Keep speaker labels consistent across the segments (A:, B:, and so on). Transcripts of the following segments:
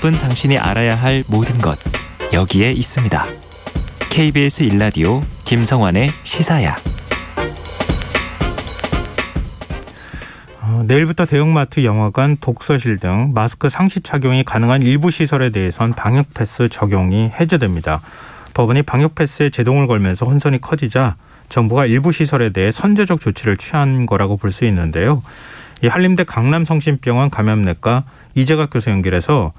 A: 10분 당신이 알아야 할 모든 것 여기에 있습니다. KBS 1라디오 김성환의 시사야.
B: 내일부터 대형마트, 영화관, 독서실 등 마스크 상시 착용이 가능한 일부 시설에 대해선 방역 패스 적용이 해제됩니다. 법원이 방역 패스에 제동을 걸면서 혼선이 커지자 정부가 일부 시설에 대해 선제적 조치를 취한 거라고 볼 수 있는데요. 이 한림대 강남성심병원 감염내과 이재각 교수 연결해서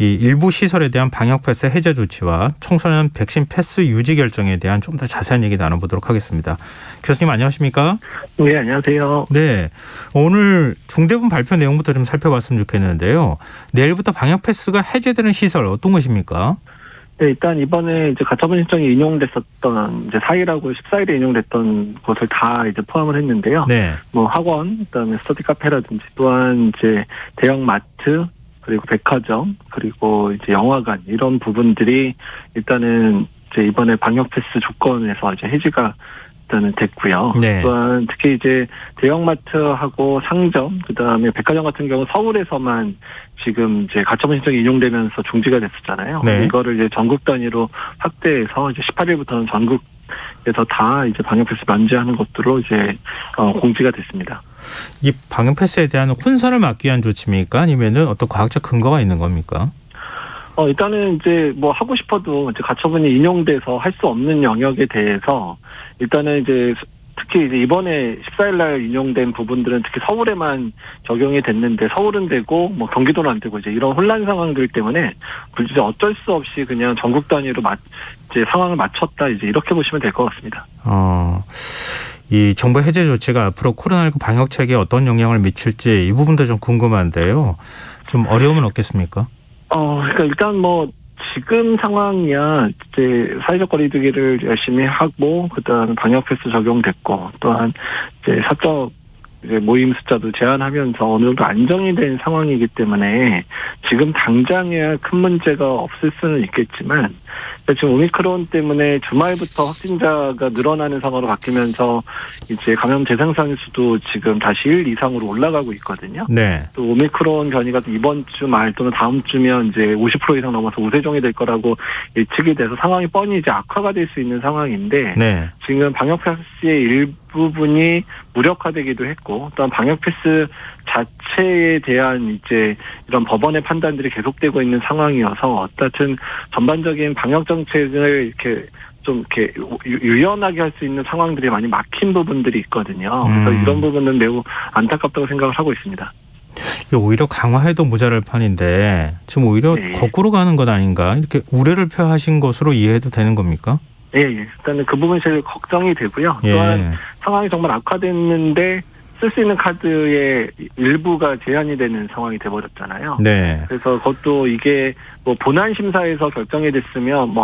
B: 이 일부 시설에 대한 방역 패스 해제 조치와 청소년 백신 패스 유지 결정에 대한 좀 더 자세한 얘기 나눠보도록 하겠습니다. 교수님 안녕하십니까?
C: 네, 안녕하세요.
B: 네, 오늘 중대본 발표 내용부터 좀 살펴봤으면 좋겠는데요. 내일부터 방역 패스가 해제되는 시설 어떤 것입니까?
C: 네, 일단 이번에 이제 가처분 신청이 인용됐었던 이제 4일하고 14일에 인용됐던 곳을 다 이제 포함을 했는데요.
B: 네.
C: 뭐 학원, 그다음에 스터디 카페라든지 또한 이제 대형 마트, 그리고 백화점, 그리고 이제 영화관 이런 부분들이 일단은 이제 이번에 방역 패스 조건에서 이제 해지가 일단은 됐고요.
B: 네.
C: 또한 특히 이제 대형마트하고 상점, 그다음에 백화점 같은 경우 서울에서만 지금 이제 가처분 신청이 인용되면서 중지가 됐었잖아요.
B: 네.
C: 이거를 이제 전국 단위로 확대해서 이제 18일부터는 전국에서 다 이제 방역 패스 면제하는 것으로 이제 공지가 됐습니다.
B: 이 방역 패스에 대한 혼선을 막기 위한 조치입니까? 아니면은 어떤 과학적 근거가 있는 겁니까?
C: 일단은 이제 뭐 하고 싶어도 이제 가처분이 인용돼서 할 수 없는 영역에 대해서 일단은 이제 특히 이제 이번에 14일 날 인용된 부분들은 특히 서울에만 적용이 됐는데 서울은 되고 뭐 경기도는 안 되고 이제 이런 혼란 상황들 때문에 굳이 어쩔 수 없이 그냥 전국 단위로 이제 상황을 맞췄다 이제 이렇게 보시면 될 것 같습니다.
B: 이 정부 해제 조치가 앞으로 코로나19 방역 체계에 어떤 영향을 미칠지 이 부분도 좀 궁금한데요. 좀 어려움은 없겠습니까?
C: 그러니까 일단 뭐 지금 상황이야 이제 사회적 거리두기를 열심히 하고 그다음에 방역 패스 적용됐고 또한 이제 사적 이제 모임 숫자도 제한하면서 어느 정도 안정이 된 상황이기 때문에 지금 당장에야 큰 문제가 없을 수는 있겠지만 지금 오미크론 때문에 주말부터 확진자가 늘어나는 상황으로 바뀌면서 이제 감염 재생산 수도 지금 다시 1 이상으로 올라가고 있거든요.
B: 네.
C: 또 오미크론 변이가 이번 주 말 또는 다음 주면 이제 50% 이상 넘어서 우세종이 될 거라고 예측이 돼서 상황이 뻔히 이제 악화가 될 수 있는 상황인데
B: 네.
C: 지금 방역 패스의 일부분이 무력화되기도 했고 또한 방역 패스 자체에 대한 이제 이런 법원의 판단들이 계속되고 있는 상황이어서 어쨌든 전반적인 방역 정책을 이렇게 좀 이렇게 유연하게 할 수 있는 상황들이 많이 막힌 부분들이 있거든요. 그래서 이런 부분은 매우 안타깝다고 생각을 하고 있습니다.
B: 오히려 강화해도 모자랄 판인데 지금 오히려
C: 네.
B: 거꾸로 가는 것 아닌가 이렇게 우려를 표하신 것으로 이해해도 되는 겁니까?
C: 예. 일단은 그 부분이 제일 걱정이 되고요.
B: 예.
C: 또한 상황이 정말 악화됐는데 쓸 수 있는 카드의 일부가 제한이 되는 상황이 돼버렸잖아요.
B: 네.
C: 그래서 그것도 이게 뭐 본안 심사에서 결정이 됐으면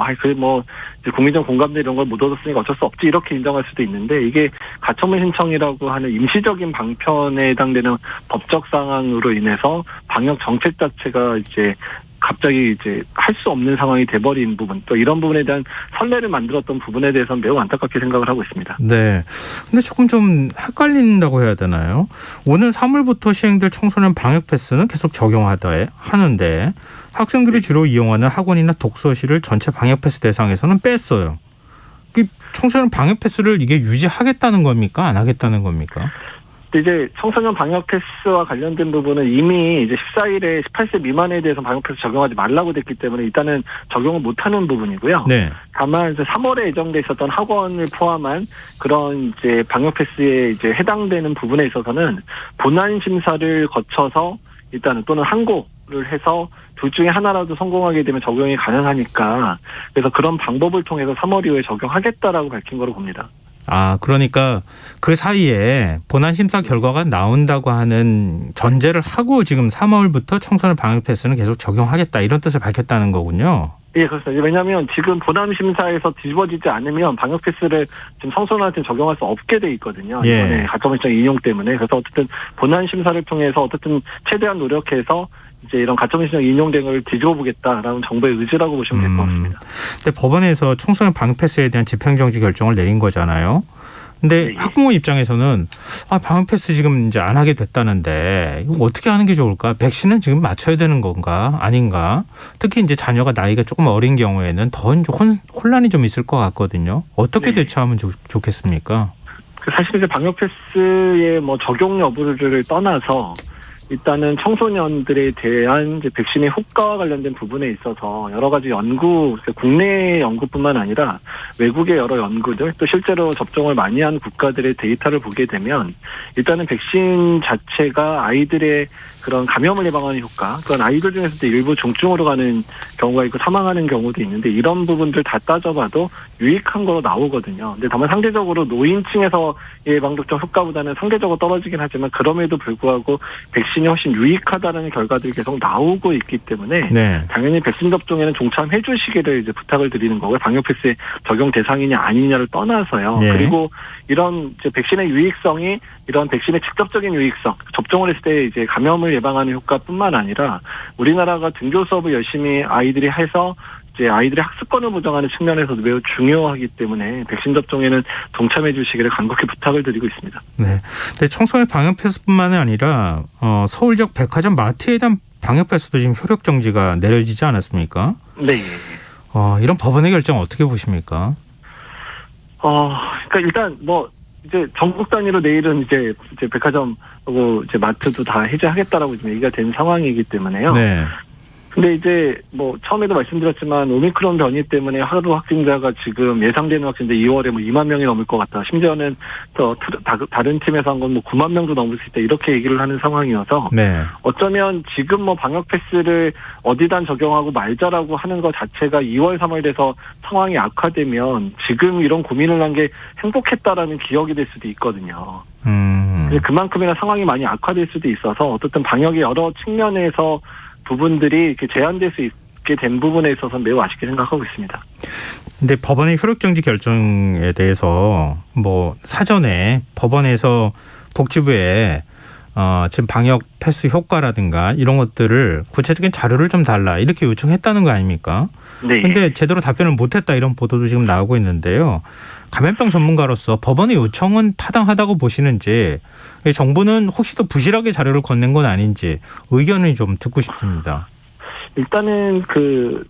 C: 이제 국민적 공감대 이런 걸 못 얻었으니까 어쩔 수 없지 이렇게 인정할 수도 있는데 이게 가처분 신청이라고 하는 임시적인 방편에 해당되는 법적 상황으로 인해서 방역 정책 자체가 이제 갑자기 이제 할 수 없는 상황이 돼버린 부분 또 이런 부분에 대한 선례를 만들었던 부분에 대해서는 매우 안타깝게 생각을 하고 있습니다.
B: 네. 근데 조금 좀 헷갈린다고 해야 되나요? 오늘 3월부터 시행될 청소년 방역 패스는 계속 하는데 학생들이 주로 이용하는 학원이나 독서실을 전체 방역 패스 대상에서는 뺐어요. 청소년 방역 패스를 이게 유지하겠다는 겁니까? 안 하겠다는 겁니까?
C: 이제 청소년 방역 패스와 관련된 부분은 이미 이제 14일에 18세 미만에 대해서 방역 패스 적용하지 말라고 됐기 때문에 일단은 적용을 못하는 부분이고요.
B: 네.
C: 다만 이제 3월에 예정돼 있었던 학원을 포함한 그런 이제 방역 패스에 이제 해당되는 부분에 있어서는 본안 심사를 거쳐서 일단은 또는 항고를 해서 둘 중에 하나라도 성공하게 되면 적용이 가능하니까 그래서 그런 방법을 통해서 3월 이후에 적용하겠다라고 밝힌 거로 봅니다.
B: 그러니까 그 사이에 본안 심사 결과가 나온다고 하는 전제를 하고 지금 3월부터 청소년 방역 패스는 계속 적용하겠다 이런 뜻을 밝혔다는 거군요.
C: 예, 그렇습니다. 왜냐하면 지금 본안 심사에서 뒤집어지지 않으면 방역 패스를 지금 청소년한테 적용할 수 없게 돼 있거든요.
B: 예.
C: 이번에 가처분 신청 인용 때문에. 그래서 어쨌든 본안 심사를 통해서 어쨌든 최대한 노력해서 이제 이런 가처분 신청 인용된 걸 뒤집어 보겠다라는 정부의 의지라고 보시면 될 것 같습니다.
B: 근데 법원에서 청소년 방역 패스에 대한 집행정지 결정을 내린 거잖아요. 근데
C: 네.
B: 학부모 입장에서는 방역 패스 지금 이제 안 하게 됐다는데 이거 어떻게 하는 게 좋을까? 백신은 지금 맞춰야 되는 건가? 아닌가? 특히 이제 자녀가 나이가 조금 어린 경우에는 더 이제 혼란이 좀 있을 것 같거든요. 어떻게
C: 네.
B: 대처하면 좋겠습니까?
C: 사실 이제 방역 패스의 뭐 적용 여부를 떠나서 일단은 청소년들에 대한 이제 백신의 효과와 관련된 부분에 있어서 여러 가지 연구, 국내 연구뿐만 아니라 외국의 여러 연구들 또 실제로 접종을 많이 한 국가들의 데이터를 보게 되면 일단은 백신 자체가 아이들의 그런 감염을 예방하는 효과, 그건 아이들 중에서도 일부 중증으로 가는 경우가 있고 사망하는 경우도 있는데 이런 부분들 다 따져봐도 유익한 거로 나오거든요. 근데 다만 상대적으로 노인층에서 예방접종 효과보다는 상대적으로 떨어지긴 하지만 그럼에도 불구하고 백신이 훨씬 유익하다는 결과들이 계속 나오고 있기 때문에
B: 네.
C: 당연히 백신 접종에는 동참해 주시기를 이제 부탁을 드리는 거고요. 방역 패스의 적용 대상이냐 아니냐를 떠나서요.
B: 네.
C: 그리고 이런 이제 백신의 유익성이 이런 백신의 직접적인 유익성, 접종을 했을 때 이제 감염을 예방하는 효과뿐만 아니라 우리나라가 등교 수업을 열심히 아이들이 해서 이제 아이들의 학습권을 보장하는 측면에서도 매우 중요하기 때문에 백신 접종에는 동참해 주시기를 간곡히 부탁을 드리고 있습니다.
B: 네. 근데 청소년 방역 패스뿐만 아니라 서울 지역 백화점 마트에 대한 방역 패스도 지금 효력 정지가 내려지지 않았습니까?
C: 네.
B: 이런 법원의 결정 어떻게 보십니까?
C: 그러니까 일단 뭐 이제 전국 단위로 내일은 이제 백화점하고 이제 마트도 다 해제하겠다라고 지금 얘기가 된 상황이기 때문에요.
B: 네.
C: 근데 이제 뭐 처음에도 말씀드렸지만 오미크론 변이 때문에 하루 확진자가 지금 예상되는 확진자 2월에 뭐 2만 명이 넘을 것 같다. 심지어는 또 다른 팀에서 한 건 뭐 9만 명도 넘을 수 있다. 이렇게 얘기를 하는 상황이어서
B: 네.
C: 어쩌면 지금 뭐 방역 패스를 어디단 적용하고 말자라고 하는 것 자체가 2월, 3월 돼서 상황이 악화되면 지금 이런 고민을 한 게 행복했다라는 기억이 될 수도 있거든요. 그만큼이나 상황이 많이 악화될 수도 있어서 어떻든 방역의 여러 측면에서 부분들이 이렇게 제한될 수 있게 된 부분에 있어서 매우 아쉽게 생각하고 있습니다.
B: 근데 법원의 효력정지 결정에 대해서 뭐 사전에 법원에서 복지부에 지금 방역 패스 효과라든가 이런 것들을 구체적인 자료를 좀 달라 이렇게 요청했다는 거 아닙니까?
C: 네.
B: 근데 제대로 답변을 못했다 이런 보도도 지금 나오고 있는데요. 감염병 전문가로서 법원의 요청은 타당하다고 보시는지 정부는 혹시 더 부실하게 자료를 건넨 건 아닌지 의견을 좀 듣고 싶습니다.
C: 일단은 그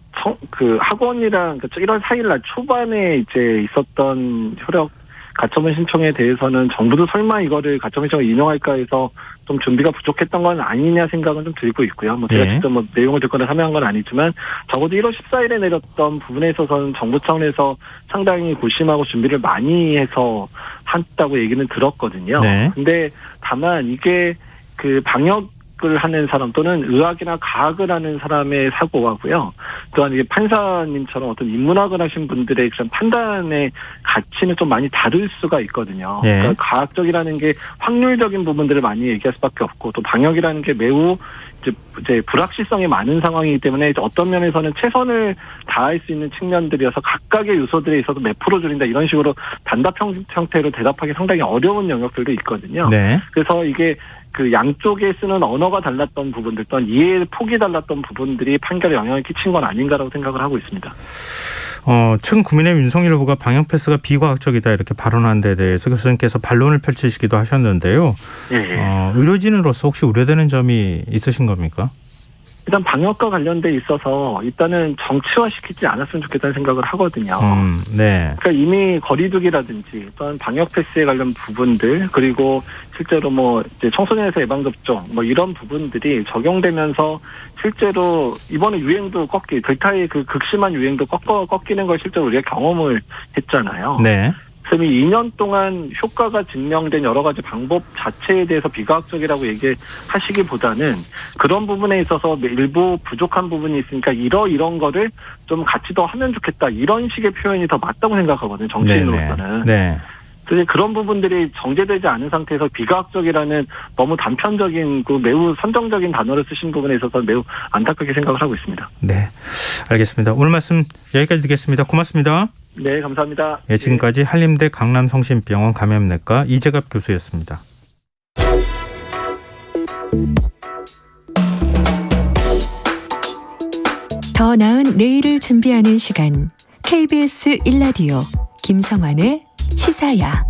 C: 학원이랑 1월 4일 날 초반에 이제 있었던 효력 가처분 신청에 대해서는 정부도 설마 이거를 가처분 신청을 인용할까 해서 좀 준비가 부족했던 건 아니냐 생각은 좀 들고 있고요. 뭐 제가
B: 네.
C: 직접 뭐 내용을 듣거나 참여한 건 아니지만 적어도 1월 14일에 내렸던 부분에 있어서는 정부 차원에서 상당히 고심하고 준비를 많이 해서 했다고 얘기는 들었거든요.
B: 네.
C: 근데 다만 이게 그 방역을 하는 사람 또는 의학이나 과학을 하는 사람의 사고하고요. 또한 이게 판사님처럼 어떤 인문학을 하신 분들의 그런 판단의 가치는 좀 많이 다를 수가 있거든요.
B: 네.
C: 그러니까 과학적이라는 게 확률적인 부분들을 많이 얘기할 수밖에 없고 또 방역이라는 게 매우 이제 불확실성이 많은 상황이기 때문에 어떤 면에서는 최선을 다할 수 있는 측면들이어서 각각의 요소들에 있어서 몇 프로 줄인다 이런 식으로 단답 형태로 대답하기 상당히 어려운 영역들도 있거든요.
B: 네.
C: 그래서 이게 그 양쪽에 쓰는 언어가 달랐던 부분들 또한 이해의 폭이 달랐던 부분들이 판결에 영향을 끼친 건 아닌가라고 생각을 하고 있습니다.
B: 최근 국민의힘 윤석열 후보가 방역 패스가 비과학적이다 이렇게 발언한 데 대해서 교수님께서 반론을 펼치시기도 하셨는데요.
C: 예.
B: 의료진으로서 혹시 우려되는 점이 있으신 겁니까?
C: 일단 방역과 관련돼 있어서 일단은 정치화시키지 않았으면 좋겠다는 생각을 하거든요.
B: 네.
C: 그러니까 이미 거리두기라든지 또한 방역 패스에 관련 부분들 그리고 실제로 뭐 이제 청소년에서 예방접종 뭐 이런 부분들이 적용되면서 실제로 이번에 유행도 델타의 그 극심한 유행도 꺾이는 걸 실제로 우리가 경험을 했잖아요.
B: 네.
C: 그래서 2년 동안 효과가 증명된 여러 가지 방법 자체에 대해서 비과학적이라고 얘기하시기보다는 그런 부분에 있어서 일부 부족한 부분이 있으니까 이런 거를 좀 같이 더 하면 좋겠다 이런 식의 표현이 더 맞다고 생각하거든요. 정치인으로서는.
B: 네.
C: 그래서 그런 부분들이 정제되지 않은 상태에서 비과학적이라는 너무 단편적인 그 매우 선정적인 단어를 쓰신 부분에 있어서 매우 안타깝게 생각을 하고 있습니다.
B: 네. 알겠습니다. 오늘 말씀 여기까지 듣겠습니다. 고맙습니다.
C: 네, 감사합니다.
B: 예, 지금까지 한림대 강남성심병원 감염내과 이재갑 교수였습니다.
D: 더 나은 내일을 준비하는 시간 KBS 1라디오 김성환의 시사야.